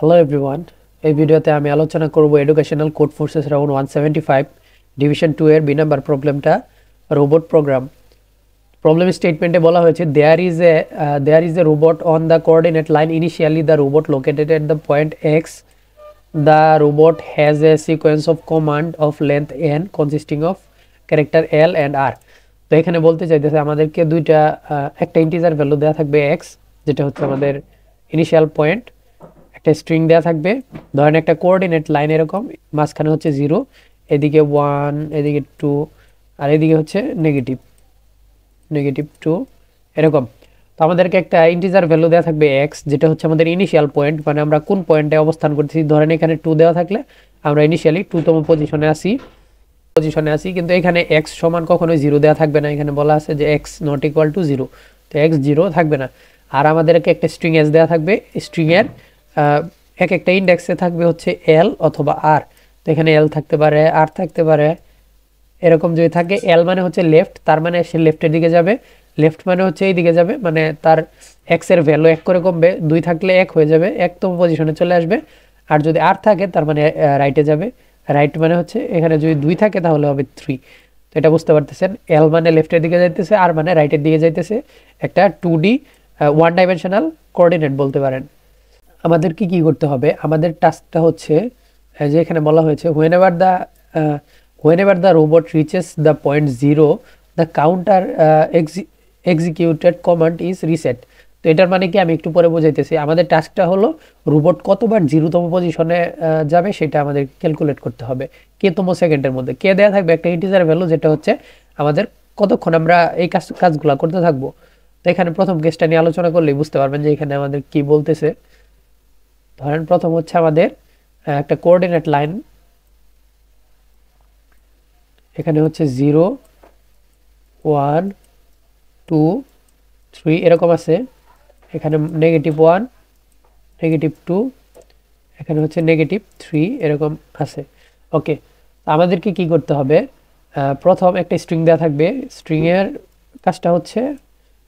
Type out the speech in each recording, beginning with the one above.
Hello everyone, এই ভিডিওতে আমি আলোচনা করব educational Codeforces round 175 division 2 এর বি নাম্বার প্রবলেমটা রোবট প্রোগ্রাম। প্রবলেম স্টেটমেন্টে বলা হয়েছে there is a robot on the coordinate line. Initially the robot located at the point x. The robot has a sequence of command of length n consisting of character L and R. তো এখানে বলতে চাইতেছে আমাদেরকে একটা integer value দেওয়া থাকবে x, যেটা হচ্ছে আমাদের ইনিশিয়াল পয়েন্ট। একটা স্ট্রিং দেওয়া থাকবে, ধরেন একটা কোঅর্ডিনেট লাইন এরকম, মাঝখানে হচ্ছে 0, এদিকে 1, এদিকে 2, আর এদিকে হচ্ছে নেগেটিভ 2 এরকম। তো আমাদেরকে একটা ইন্টিজার ভ্যালু দেওয়া থাকবে এক্স, যেটা হচ্ছে আমাদের ইনিশিয়াল পয়েন্ট, মানে আমরা কোন পয়েন্টে অবস্থান করতেছি। ধরেন এখানে 2 দেওয়া থাকলে আমরা ইনিশিয়ালি 2তম পজিশনে আসি, কিন্তু এখানে এক্স সমান কখনোই 0 দেওয়া থাকবে না। এখানে বলা আছে যে এক্স নট ইকুয়াল টু 0, তো এক্স 0 থাকবে না। আর আমাদেরকে একটা স্ট্রিং এস দেওয়া থাকবে, স্ট্রিংয়ের এক একটা ইন্ডেক্সে থাকবে হচ্ছে এল অথবা আর। তো এখানে এল থাকতে পারে, আর থাকতে পারে, এরকম যদি থাকে। এল মানে হচ্ছে লেফট, তার মানে সে লেফটের দিকে যাবে। লেফট মানে হচ্ছে এই দিকে যাবে, মানে তার এক্স এর ভ্যালু 1 করে কমবে। 2 থাকলে 1 হয়ে যাবে, 1তম পজিশনে চলে আসবে। আর যদি আর থাকে তার মানে রাইটে যাবে। রাইট মানে হচ্ছে এখানে যদি 2 থাকে তাহলে হবে 3। তো এটা বুঝতে পারতেছেন, এল মানে লেফটের দিকে যাইতেছে, আর মানে রাইটের দিকে যাইতেছে। একটা 2D ওয়ান ডাইমেনশনাল কোঅর্ডিনেট বলতে পারেন। আমাদের কি করতে হবে, আমাদের টাস্কটা হচ্ছে যে এখানে বলা হয়েছে whenever the robot reaches the point 0 the counter executed command is reset। তো এটার মানে কি, আমি একটু পরে বোঝাইতেছি। আমাদের টাস্কটা হলো রোবট কতবার 0তম পজিশনে যাবে সেটা আমাদের ক্যালকুলেট করতে হবে কেতম সেকেন্ডের মধ্যে। কে দেওয়া থাকবে একটা ইন্টিজার ভ্যালু, যেটা হচ্ছে আমাদের কতক্ষণ আমরা এই কাজগুলো করতে থাকবো। তো এখানে প্রথম কেসটা নিয়ে আলোচনা করলেই বুঝতে পারবেন যে এখানে আমাদের কি বলতেছে। ধরেন প্রথম হচ্ছে আমাদের একটা কোঅর্ডিনেট লাইন, এখানে হচ্ছে 0, 1, 2, 3 এরকম আছে। এখানে -1, -2, এখানে হচ্ছে -3 এরকম আছে। ওকে, আমাদেরকে কি করতে হবে, প্রথম একটা স্ট্রিং দেওয়া থাকবে। স্ট্রিংয়ের কাজটা হচ্ছে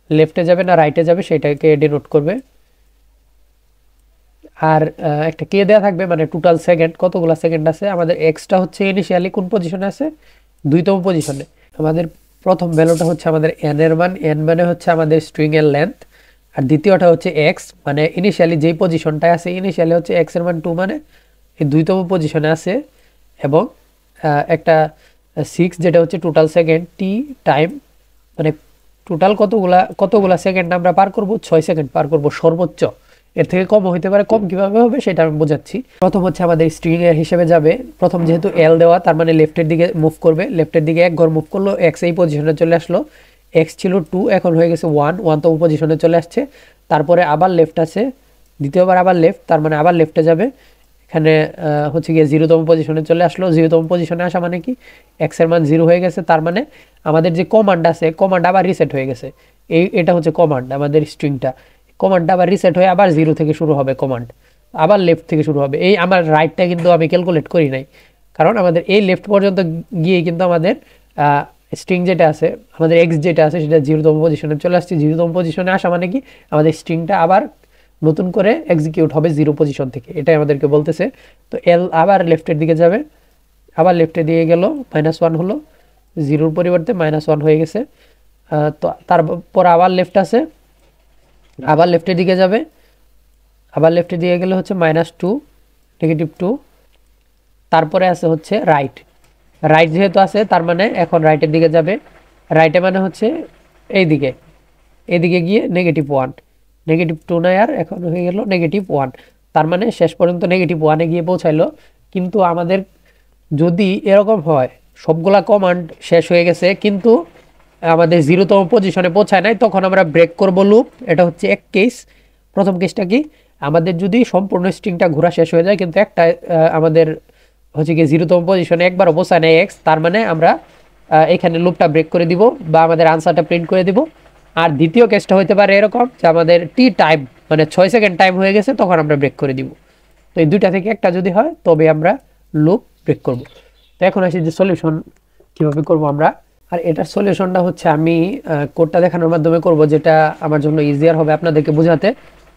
লেফটে যাবে না রাইটে যাবে সেটাকে ডিনোট করবে। আর একটা কে দেওয়া থাকবে, মানে টোটাল সেকেন্ড কতগুলো সেকেন্ড আছে। আমাদের এক্সটা হচ্ছে ইনিশিয়ালি কোন পজিশনে আছে, 2তম পজিশনে। আমাদের প্রথম ভ্যালুটা হচ্ছে আমাদের এন এর মান, এন মানে হচ্ছে আমাদের স্ট্রিং এর লেন্থ। আর দ্বিতীয়টা হচ্ছে এক্স, মানে ইনিশিয়ালি যেই পজিশনটায় আছে, ইনিশিয়ালি হচ্ছে এক্স এর মান 2, মানে এই 2তম পজিশনে আছে। এবং একটা 6, যেটা হচ্ছে টোটাল সেকেন্ড। টি টাইম, মানে টোটাল কতগুলা সেকেন্ড আমরা পার করব, 6 সেকেন্ড পার করব সর্বোচ্চ। এর থেকে কম হইতে পারে, কম কিভাবে হবে সেটা আমি বোঝাচ্ছি। প্রথম হচ্ছে আমাদের স্ট্রিং এর হিসেবে যাবে। প্রথম যেহেতু এল দেওয়া, তার মানে লেফটের দিকে মুভ করবে। লেফটের দিকে 1 ঘর মুভ করলো, এক্স এই পজিশনে চলে আসলো। এক্স ছিল 2, এখন হয়ে গেছে 1, 1তম পজিশনে চলে আসছে। তারপরে আবার লেফট আছে, দ্বিতীয়বার আবার লেফট, তার মানে আবার লেফটে যাবে। এখানে হচ্ছে গিয়ে 0তম পজিশনে চলে আসলো। 0তম পজিশনে আসা মানে কি, এক্স এর মান 0 হয়ে গেছে, তার মানে আমাদের যে কমান্ড আছে, কমান্ড আবার রিসেট হয়ে গেছে। এটা হচ্ছে কমান্ড, আমাদের স্ট্রিংটা। কমান্ডটা আবার রিসেট হয়ে আবার 0 থেকে শুরু হবে, কমান্ড আবার লেফট থেকে শুরু হবে। এই আমার রাইটটা কিন্তু আমি ক্যালকুলেট করি নাই, কারণ আমাদের এই লেফট পর্যন্ত গিয়ে কিন্তু আমাদের স্ট্রিং যেটা আছে, আমাদের এক্স যেটা আছে, সেটা 0তম পজিশনে চলে আসছে। 0তম পজিশনে আসা মানে কি, আমাদের স্ট্রিংটা আবার নতুন করে এক্সিকিউট হবে 0 পজিশন থেকে, এটাই আমাদেরকে বলতেছে। তো এল আবার লেফটের দিকে যাবে, আবার লেফটে দিয়ে গেল, -1 হলো, 0-র পরিবর্তে -1 হয়ে গেছে। তো তারপর আবার লেফট আছে, আবার লেফটের দিকে যাবে, আবার লেফটে দিয়ে গেলে হচ্ছে -2, -2। তারপরে আছে হচ্ছে রাইট যেহেতু আছে, তার মানে এখন রাইটের দিকে যাবে। রাইটে মানে হচ্ছে এইদিকে গিয়ে -1, -2 নয়, আর এখন হয়ে গেল -1। তার মানে শেষ পর্যন্ত -1-এ গিয়ে পৌঁছাইলো। কিন্তু আমাদের যদি এরকম হয় সবগুলা কমান্ড শেষ হয়ে গেছে কিন্তু আমাদের 0তম পজিশনে পৌঁছায় নাই, তখন আমরা ব্রেক করব লুপ। এটা হচ্ছে এক কেস। প্রথম কেসটা কি, আমাদের যদি সম্পূর্ণ স্ট্রিংটা ঘোরা শেষ হয়ে যায় কিন্তু একটা আমাদের হচ্ছে কি 0তম পজিশনে একবার পৌঁছায় নাই এক্স, তার মানে আমরা এখানে লুপটা ব্রেক করে দিব বা আমাদের আনসারটা প্রিন্ট করে দিব। আর দ্বিতীয় কেসটা হতে পারে এরকম যে আমাদের টি টাইম, মানে 6 সেকেন্ড টাইম হয়ে গেছে, তখন আমরা ব্রেক করে দিব। তো এই দুইটা থেকে একটা যদি হয় তবে আমরা লুপ ব্রেক করব। তো এখন আসি যে সলিউশন কিভাবে করব আমরা। আর এটার সলিউশনটা হচ্ছে আমি কোডটা দেখানোর মাধ্যমে করব, যেটা আমার জন্য ইজিয়ার হবে আপনাদেরকে বোঝাতে,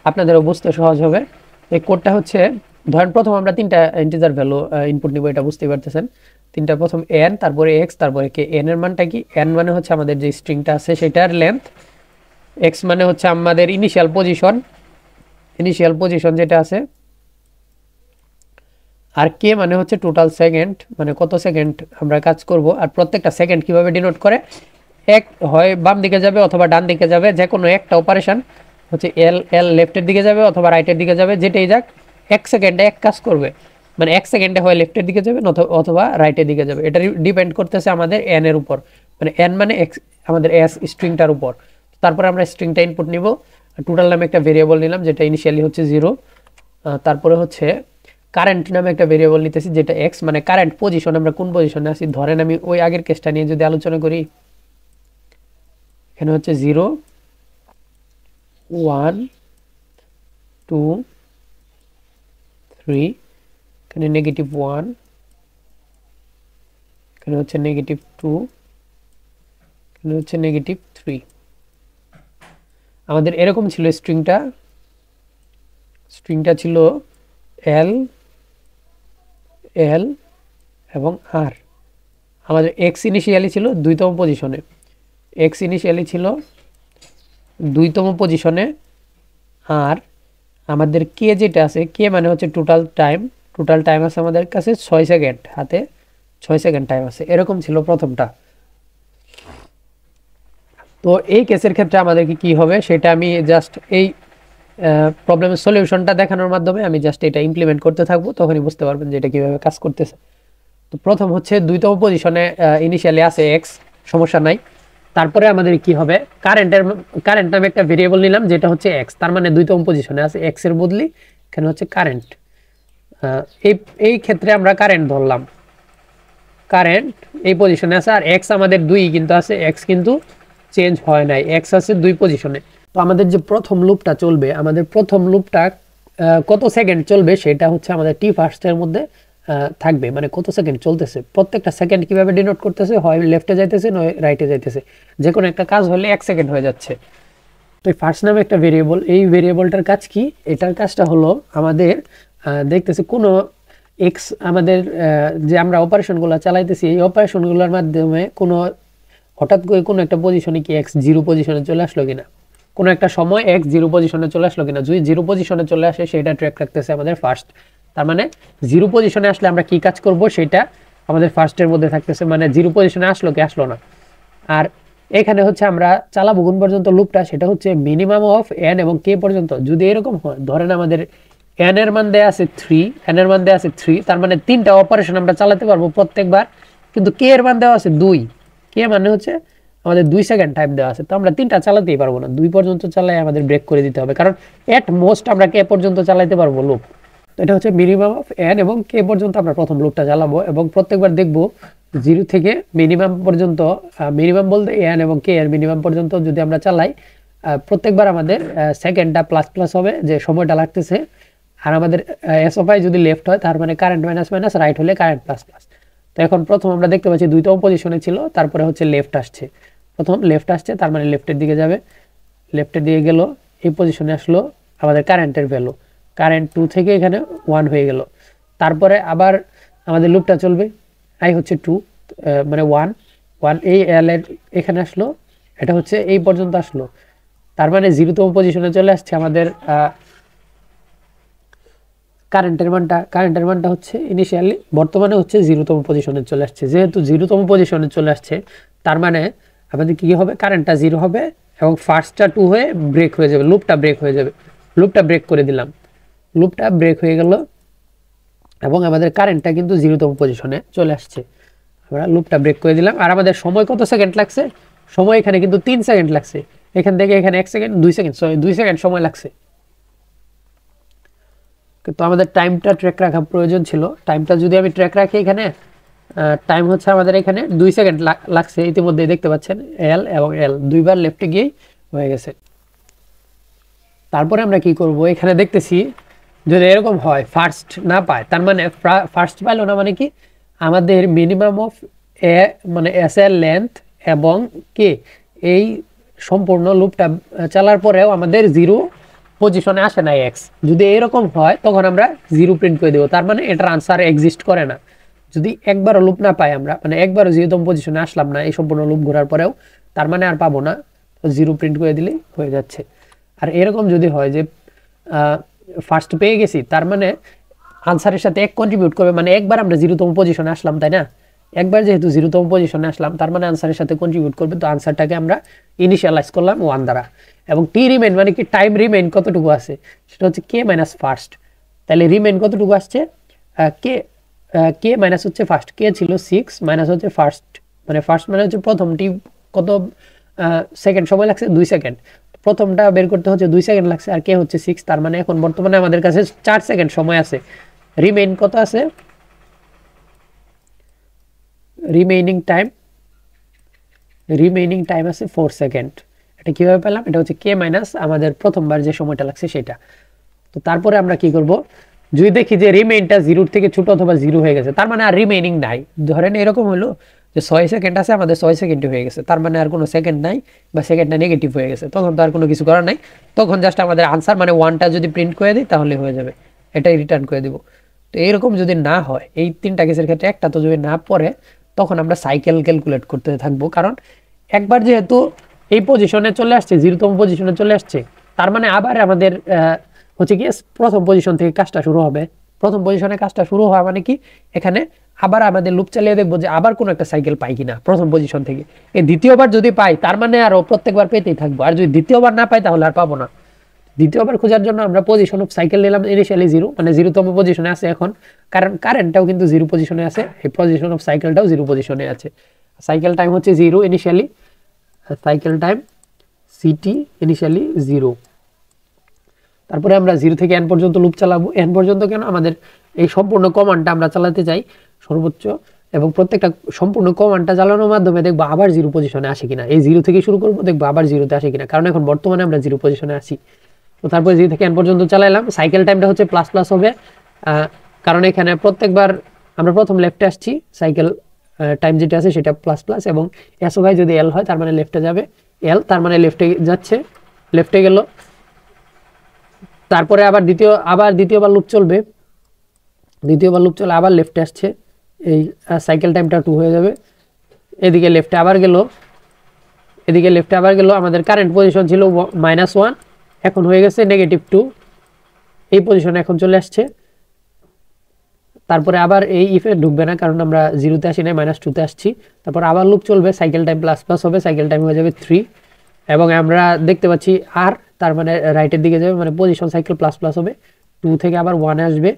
আপনাদেরও বুঝতে সহজ হবে। এই কোডটা হচ্ছে ধরেন প্রথম আমরা তিনটা ইন্টিজার ভ্যালু ইনপুট নিব, এটা বুঝতেই পারতেছেন। তিনটা, প্রথম n, তারপরে x, তারপরে k। n এর মানটা কি? n মানে হচ্ছে আমাদের যে স্ট্রিংটা আছে সেটার লেন্থ, x মানে হচ্ছে আমাদের ইনিশিয়াল পজিশন যেটা আছে, আর k মানে হচ্ছে টোটাল সেকেন্ড, মানে কত সেকেন্ড আমরা কাজ করব। আর প্রত্যেকটা সেকেন্ড কিভাবে ডিনোট করে, এক হয় বাম দিকে যাবে অথবা ডান দিকে যাবে, যে কোনো একটা অপারেশন হচ্ছে এল এল লেফটের দিকে যাবে অথবা রাইটের দিকে যাবে, যেটাই যাক এক সেকেন্ডে এক কাজ করবে, মানে এক সেকেন্ডে হয় লেফটের দিকে যাবে অথবা রাইটের দিকে যাবে। এটা ডিপেন্ড করতেছে আমাদের এন এর উপর, মানে এন মানে এক্স আমাদের এস স্ট্রিংটার উপর। তারপরে আমরা স্ট্রিংটা ইনপুট নিব, টোটাল নামে একটা ভেরিয়েবল নিলাম যেটা ইনিশিয়ালি হচ্ছে 0। তারপরে হচ্ছে কারেন্ট নামে একটা ভেরিয়েবল নিতেছি যেটা এক্স, মানে কারেন্ট পজিশন, আমরা কোন পজিশনে আছি। ধরেন আমি ওই আগের কেসটা নিয়ে যদি আলোচনা করি, এখানে হচ্ছে 0, 1, 2, 3, এখানে -1, এখানে হচ্ছে -2, এখানে হচ্ছে -3। আমাদের এরকম ছিল স্ট্রিংটা ছিল এল এল এবং আর। আমাদের এক্স ইনিশিয়ালি ছিল 2তম পজিশনে, আর আমাদের কে যেটা আছে, কে মানে হচ্ছে টোটাল টাইম আছে আমাদের কাছে 6 সেকেন্ড, হাতে 6 সেকেন্ড টাইম আছে। এরকম ছিল প্রথমটা। তো এই কেসের ক্ষেত্রে আমাদেরকে কি হবে সেটা আমি জাস্ট এই প্রবলেমের সলিউশনটা দেখানোর মাধ্যমে আমি জাস্ট এটা ইমপ্লিমেন্ট করতে থাকবো, তখনই বুঝতে পারবেন যে এটা কিভাবে কাজ করতেছে। তো প্রথম হচ্ছে 2তম পজিশনে ইনিশিয়ালি আছে এক্স, সমস্যা নাই। তারপরে আমাদের কি হবে, কারেন্ট নামে একটা ভেরিয়েবল নিলাম যেটা হচ্ছে এক্স, তার মানে 2তম পজিশনে আছে, এক্স এর বদলি এখানে হচ্ছে কারেন্ট। এই ক্ষেত্রে আমরা কারেন্ট ধরলাম, কারেন্ট এই পজিশনে আছে, আর এক্স আমাদের 2 কিন্তু আছে, এক্স কিন্তু চেঞ্জ হয় নাই, এক্স আছে 2 পজিশনে। তো আমাদের যে প্রথম লুপটা চলবে, আমাদের প্রথম লুপটা কত সেকেন্ড চলবে সেটা হচ্ছে আমাদের টি ফার্স্টের মধ্যে থাকবে, মানে কত সেকেন্ড চলতেছে। প্রত্যেকটা সেকেন্ড কিভাবে ডিনোট করতেছে, হয় লেফটে যাইতেছে নয় রাইটে যাইতেছে, যে কোনো একটা কাজ হলে 1 সেকেন্ড হয়ে যাচ্ছে। তো ফার্স্ট নামে একটা ভেরিয়েবল, এই ভেরিয়েবলটার কাজ কি, এটার কাজটা হলো আমাদের দেখতেছে কোনো এক্স, আমাদের যে আমরা অপারেশনগুলো চালাইতেছি এই অপারেশনগুলোর মাধ্যমে কোনো হঠাৎ করে কোনো একটা পজিশনে কি এক্স 0 পজিশনে চলে আসলো কিনা, কোনো একটা সময় এক্স 0 পজিশনে চলে আসলো কিনা। যদি 0 পজিশনে চলে আসে সেটা ট্র্যাক রাখতেছে আমাদের ফার্স্ট। তার মানে 0 পজিশনে আসলে আমরা কি কাজ করব সেটা আমাদের ফার্স্টের মধ্যে থাকতেছে, মানে 0 পজিশনে আসলো কি আসলো না। আর এখানে হচ্ছে আমরা চালাবো কোন পর্যন্ত লুপটা, সেটা হচ্ছে মিনিমাম অফ এন এবং কে পর্যন্ত। যদি এরকম হয়, ধরেন আমাদের এন এর মান দেয়া আছে 3, তার মানে 3টা অপারেশন আমরা চালাতে পারবো প্রত্যেকবার, কিন্তু কে এর মান দেওয়া আছে 2, কে মানে হচ্ছে আমাদের 2 সেকেন্ড টাইম দেওয়া আছে, তো আমরা 3টা চালাতেই পারবো না, 2 পর্যন্ত চালাই আমাদের ব্রেক করে দিতে হবে, কারণ এট মোস্ট আমরা কে পর্যন্ত চালাতে পারবো লুপ। তো এটা হচ্ছে মিনিমাম অফ এন এবং কে পর্যন্ত আমরা প্রথম লুপটা চালাবো, এবং প্রত্যেকবার দেখবো 0 থেকে মিনিমাম পর্যন্ত, মিনিমাম বলতে এন এবং কে এর মিনিমাম পর্যন্ত যদি আমরা চালাই, প্রত্যেকবার আমাদের সেকেন্ডটা প্লাস প্লাস হবে, যে সময়টা লাগতেছে। আর আমাদের এস অফ আই যদি লেফট হয় তার মানে কারেন্ট মাইনাস মাইনাস, রাইট হলে কারেন্ট প্লাস প্লাস। তো এখন প্রথম আমরা দেখতে পাচ্ছি 2তম পজিশনে ছিল, তারপরে হচ্ছে লেফট আসছে, প্রথম লেফট আসছে, তার মানে লেফটের দিকে যাবে, লেফটের দিকে গেল, এই পজিশনে আসলো আমাদের কারেন্টের ভ্যালু, কারেন্ট 2 থেকে এখানে 1 হয়ে গেল। তারপরে আবার আমাদের লুপটা চলবে, আই হচ্ছে 2, মানে 1 এই এল এর এখানে আসলো, এটা হচ্ছে এই পর্যন্ত আসলো, তার মানে 0তম পজিশনে চলে আসছে আমাদের কারেন্টের মানটা হচ্ছে ইনিশিয়ালি বর্তমানে হচ্ছে 0তম পজিশনে চলে আসছে। যেহেতু 0তম পজিশনে চলে আসছে, তার মানে আমাদের কি হবে, কারেন্টটা 0 হবে এবং ফার্স্টটা 2 হয়ে ব্রেক হয়ে যাবে, লুপটা ব্রেক হয়ে যাবে। লুপটা ব্রেক করে দিলাম, লুপটা ব্রেক হয়ে গেল এবং আমাদের কারেন্টটা কিন্তু 0তম পজিশনে চলে আসছে। আমরা লুপটা ব্রেক করে দিলাম, আর আমাদের সময় কত সেকেন্ড লাগছে, সময় এখানে কিন্তু 3 সেকেন্ড লাগছে, এখান থেকে এখানে 1 সেকেন্ড 2 সেকেন্ড, সরি 2 সেকেন্ড সময় লাগছে। তো আমাদের টাইমটা ট্র্যাক রাখা প্রয়োজন ছিল, টাইমটা যদি আমি ট্র্যাক রাখি, এখানে টাইম হচ্ছে আমাদের এখানে 2 সেকেন্ড লাগছে, ইতিমধ্যে দেখতে পাচ্ছেন এল এবং এল দুইবার লেফটে গিয়েই হয়ে গেছে। তারপরে আমরা কি করব, এখানে দেখতেছি যদি এরকম হয় ফার্স্ট না পায়, তার মানে ফার্স্ট পাইলো না, মানে কি আমাদের মিনিমাম অফ এ মানে এস এর লেন্থ এবং কে, এই সম্পূর্ণ লুপটা চালার পরেও আমাদের 0 পজিশনে আসে না এক্স, যদি এরকম হয় তখন আমরা 0 প্রিন্ট করে দেবো, তার মানে এটার আনসার এক্সিস্ট করে না। যদি একবারও লুপ না পাই আমরা, মানে একবারও 0তম পজিশনে আসলাম না এই সম্পূর্ণ লুপ ঘোরার পরেও, তার মানে আর পাবো না, 0 প্রিন্ট করে দিলেই হয়ে যাচ্ছে। আর এরকম যদি হয় যে ফার্স্ট পেয়ে গেছি, তার মানে আনসারের সাথে 1 কন্ট্রিবিউট করবে, মানে একবার আমরা 0তম পজিশনে আসলাম, তাই না? একবার যেহেতু 0তম পজিশনে আসলাম, তার মানে আনসারের সাথে কন্ট্রিবিউট করবে, তো আনসারটাকে আমরা ইনিশিয়ালাইজ করলাম 1 দ্বারা। এবং টি রিমেইন মানে কি, টাইম রিমেইন কতটুকু আছে, সেটা হচ্ছে কে মাইনাস ফার্স্ট। তাহলে রিমেইন কতটুকু আসছে, কে কে মাইনাস হচ্ছে ফার্স্ট, কে ছিল 6 মাইনাস হচ্ছে ফার্স্ট, মানে ফার্স্ট মানে হচ্ছে প্রথমটি, কত সেকেন্ড সময় লাগছে, 2 সেকেন্ড। প্রথমটা বের করতে হচ্ছে 2 সেকেন্ড লাগছে, আর কে হচ্ছে 6, তার মানে এখন বর্তমানে আমাদের কাছে 4 সেকেন্ড সময় আছে। রিমেইন কত আছে, রিমেইনিং টাইম আছে 4 সেকেন্ড। এটা কিভাবে পেলাম, এটা হচ্ছে কে মাইনাস আমাদের প্রথমবার যে সময়টা লাগছে সেটা। তো তারপরে আমরা কি করব, যদি দেখি যে রিমেইনটা 0 থেকে ছোট অথবা 0 হয়ে গেছে, তার মানে আর রিমেইনিং নাই। ধরেন এরকম হলো যে 6 সেকেন্ড আছে, আমাদের 6 সেকেন্ড হয়ে গেছে, তার মানে আর কোনো সেকেন্ড নাই, বা সেকেন্ডটা নেগেটিভ হয়ে গেছে, তখন তো আর কোনো কিছু করার নাই। তখন জাস্ট আমাদের আনসার মানে 1টা যদি প্রিন্ট করে দিই তাহলে হয়ে যাবে, এটাই রিটার্ন করে দিব। তো এইরকম যদি না হয়, এই 3টা কেসের ক্ষেত্রে একটা তো যদি না পড়ে, তখন আমরা সাইকেল ক্যালকুলেট করতে থাকবো। কারণ একবার যেহেতু এই পজিশনে চলে আসছে, 0তম পজিশনে চলে আসছে, তার মানে আবার আমাদের হচ্ছে কি প্রথম পজিশন থেকে কাজটা শুরু হবে। প্রথম পজিশনে কাজটা শুরু হওয়া মানে কি, এখানে আবার আমাদের লুপ চালিয়ে দেখবো যে আবার কোনো একটা সাইকেল পাই কিনা প্রথম পজিশন থেকে। এই দ্বিতীয়বার যদি পাই, তার মানে আরো প্রত্যেকবার পেতেই থাকবো, আর যদি দ্বিতীয়বার না পাই তাহলে আর পাবো না। দ্বিতীয়বার খোঁজার জন্য আমরা পজিশন অফ সাইকেল নিলাম ইনিশিয়ালি 0, মানে 0তম পজিশনে আছে এখন, কারণ কারেন্টটাও কিন্তু 0 পজিশনে আছে, এই পজিশন অফ সাইকেলটাও 0 পজিশনে আছে। সাইকেল টাইম হচ্ছে 0 initially, cycle time city initially 0। তারপরে আমরা 0 থেকে n পর্যন্ত লুপ চালাবো। n পর্যন্ত কেন, আমাদের এই সম্পূর্ণ কমান্ডটা আমরা চালাতে চাই সর্বোচ্চ, এবং প্রত্যেকটা সম্পূর্ণ কমান্ডটা চালানোর মাধ্যমে দেখবো আবার 0 পজিশনে আসে কিনা। এই 0 থেকে শুরু করবো, দেখবো আবার 0তে আসে কিনা, কারণ এখন বর্তমানে আমরা 0 পজিশনে আছি। তো তারপরে 0 থেকে n পর্যন্ত চালাইলাম। সাইকেল টাইমটা হচ্ছে প্লাস প্লাস হবে, কারণ এখানে প্রত্যেকবার আমরা প্রথম লেফটে আসছি, সাইকেল টাইম যেটা আছে সেটা প্লাস প্লাস, এবং এসও ভাই যদি এল হয় তার মানে লেফটে যাবে, এল তার মানে লেফটে যাচ্ছে, লেফটে গেল। তারপরে আবার দ্বিতীয়বার লুপ চলবে, আবার লেফটে আসছে, এই সাইকেল টাইমটা 2 হয়ে যাবে। এদিকে লেফটে আবার গেল, আমাদের কারেন্ট পজিশন ছিল -1, এখন হয়ে গেছে -2, এই পজিশনে এখন চলে আসছে। তারপরে আবার এই ইফে ঢুকবে না, কারণ আমরা 0তে আসি না, -2তে আসছি। তারপর আবার লুপ চলবে, সাইকেল টাইম প্লাস প্লাস হবে, সাইকেল টাইম হয়ে যাবে 3, এবং আমরা দেখতে পাচ্ছি আর, তার মানে রাইটের দিকে যাবে, মানে পজিশন সাইকেল প্লাস প্লাস হবে, 2 থেকে আবার 1 আসবে,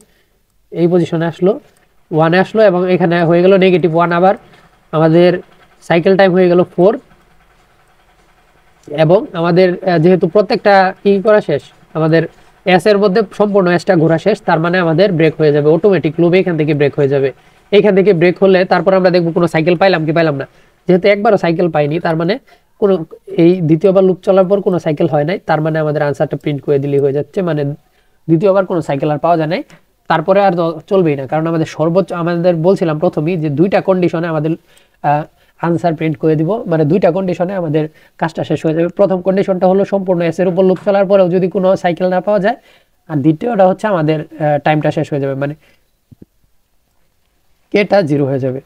এই পজিশনে আসলো, 1 আসলো, এবং এখানে হয়ে গেল -1। আবার আমাদের সাইকেল টাইম হয়ে গেল 4, এবং আমাদের যেহেতু প্রত্যেকটা ই করা শেষ, আমাদের এস এর মধ্যে সম্পূর্ণ এসটা ঘোরা শেষ, তার মানে আমাদের ব্রেক হয়ে যাবে, অটোমেটিক লুপ এখান থেকে ব্রেক হয়ে যাবে। এখান থেকে ব্রেক হলে তারপর আমরা দেখবো কোনো সাইকেল পাইলাম কি পাইলাম না। যেহেতু একবারও সাইকেল পাইনি, তার মানে কোনো এই দ্বিতীয়বার লুপ চলার পর কোনো সাইকেল হয় নাই, তার মানে আমাদের আনসারটা প্রিন্ট করে দিলেই হয়ে যাচ্ছে, মানে দ্বিতীয়বার কোনো সাইকেল আর পাওয়া যায় নাই। তারপরে আর চলবেই না, কারণ আমাদের সর্বোচ্চ, আমাদের বলছিলাম প্রথমেই যে 2টা কন্ডিশনে আমাদের আনসার প্রিন্ট করে দিব, মানে 2টা কন্ডিশনে আমাদের কাজটা শেষ হয়ে যাবে। প্রথম কন্ডিশনটা হলো সম্পূর্ণ এস এর উপর লুপ চলার পরেও যদি কোনো সাইকেল না পাওয়া যায়, আর দ্বিতীয়টা হচ্ছে আমাদের টাইমটা শেষ হয়ে যাবে, মানে কেটা 0 হয়ে যাবে।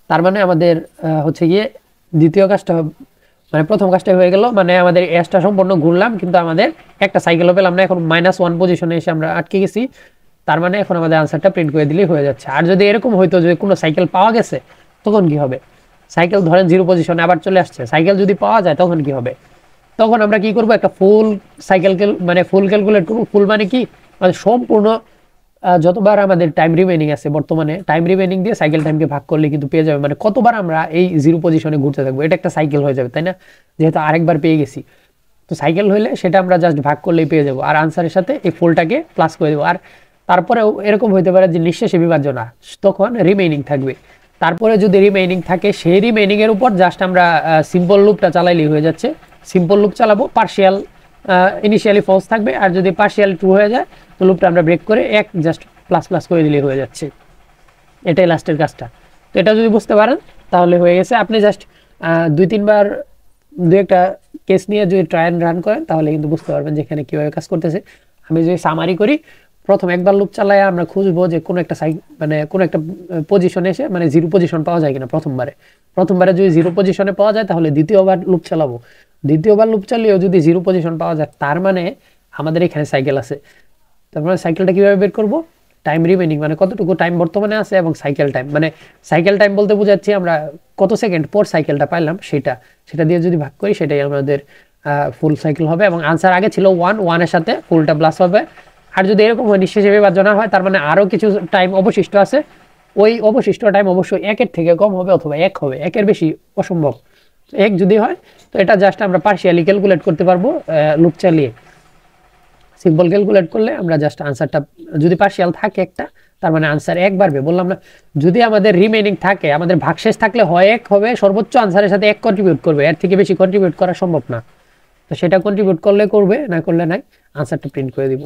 তার মানে আমাদের হচ্ছে গিয়ে দ্বিতীয় কাজটা, মানে প্রথম কাজটা হয়ে গেল, মানে আমাদের এসটা সম্পূর্ণ ঘুরলাম, কিন্তু আমাদের একটা সাইকেলও পেলাম না, এখন -1 পজিশনে এসে আমরা আটকে গেছি। তার মানে এখন আমাদের আনসারটা প্রিন্ট করে দিলেই হয়ে যাচ্ছে। আর যদি এরকম হইতো যে কোনো সাইকেল পাওয়া গেছে, তখন কি হবে, সাইকেল ধরেন 0 পজিশনে আবার চলে আসছে, সাইকেল যদি পাওয়া যায় তখন কি হবে, তখন আমরা কি করব, একটা ফুল সাইকেল মানে ফুল ক্যালকুলেট করব। ফুল মানে কি, মানে সম্পূর্ণ যতবার আমাদের টাইম রিমেইনিং আছে, বর্তমানে টাইম রিমেইনিং দিয়ে সাইকেল টাইমকে ভাগ করলে কিন্তু পেয়ে যাবে, মানে কতবার আমরা এই 0 পজিশনে ঘুরতে থাকবো, এটা একটা সাইকেল হয়ে যাবে, তাই না? যেহেতু আরেকবার পেয়ে গেছি, তো সাইকেল হইলে সেটা আমরা জাস্ট ভাগ করলেই পেয়ে যাবো, আর আনসারের সাথে এই ফুলটাকে প্লাস করে দেবো। আর তারপরেও এরকম হইতে পারে যে নিঃশেষে বিভাজ্য না, তখন রিমেইনিং থাকবে। তারপরে যদি রিমেইনিং থাকে, সেই রিমেইনিং এর উপর জাস্ট আমরা সিম্পল লুপটা চালাইলেই হয়ে যাচ্ছে। সিম্পল লুপ চালাবো, পার্শিয়াল ইনিশিয়ালি ফলস থাকবে, আর যদি পার্শিয়াল ট্রু হয়ে যায় তো লুপটা আমরা ব্রেক করে এক জাস্ট প্লাস প্লাস করে দিলেই হয়ে যাচ্ছে। এটাই লাস্টের কাজটা। তো এটা যদি বুঝতে পারেন তাহলে হয়ে গেছে। আপনি জাস্ট 2-3 বার 2 একটা কেস নিয়ে যদি ট্রাই অ্যান্ড রান করেন তাহলে কিন্তু বুঝতে পারবেন যে এখানে কীভাবে কাজ করতেছে। আমি যদি সামারি করি, প্রথম একবার লুপ চালাই আমরা খুঁজবো যে কোনো একটা মানে কোনো একটা পজিশনে এসে মানে জিরো পজিশন পাওয়া যায় কিনা। প্রথমবারে যদি জিরো পজিশনে পাওয়া যায় তাহলে দ্বিতীয়বার লুপ চালাবো, দ্বিতীয়বার লুপ চালিয়েও যদি জিরো পজিশন পাওয়া যায় তার মানে আমাদের এখানে সাইকেল আছে। তারপরে সাইকেলটা কীভাবে বের করবো, টাইম রিমেনিং মানে কতটুকু টাইম বর্তমানে আছে, এবং সাইকেল টাইম মানে সাইকেল টাইম বলতে বোঝাচ্ছি আমরা কত সেকেন্ড পর সাইকেলটা পাইলাম সেটা দিয়ে যদি ভাগ করি সেটাই আমাদের ফুল সাইকেল হবে। এবং আনসার আগে ছিল 1 এর সাথে ফুলটা প্লাস হবে। আর যদি এরকম হয় নিঃশেষে বিভাজনা হয় তার মানে আরও কিছু টাইম অবশিষ্ট আছে, ওই অবশিষ্ট টাইম অবশ্যই 1-এর থেকে কম হবে অথবা 1 হবে, 1-এর বেশি অসম্ভব। 1 যদি হয় তো এটা জাস্ট আমরা পার্শিয়ালি ক্যালকুলেট করতে পারবো লুপ চালিয়ে। সিম্পল ক্যালকুলেট করলে আমরা জাস্ট আনসারটা যদি পার্শিয়াল থাকে একটা তার মানে আনসার 1 বাড়বে। বললাম না, যদি আমাদের রিমেইনিং থাকে, আমাদের ভাগশেষ থাকলে হয় 1 হবে, সর্বোচ্চ আনসারের সাথে 1 কন্ট্রিবিউট করবে, এর থেকে বেশি কন্ট্রিবিউট করা সম্ভব না। তো সেটা কন্ট্রিবিউট করলে করবে, না করলে নাই, আনসারটা প্রিন্ট করে দিব।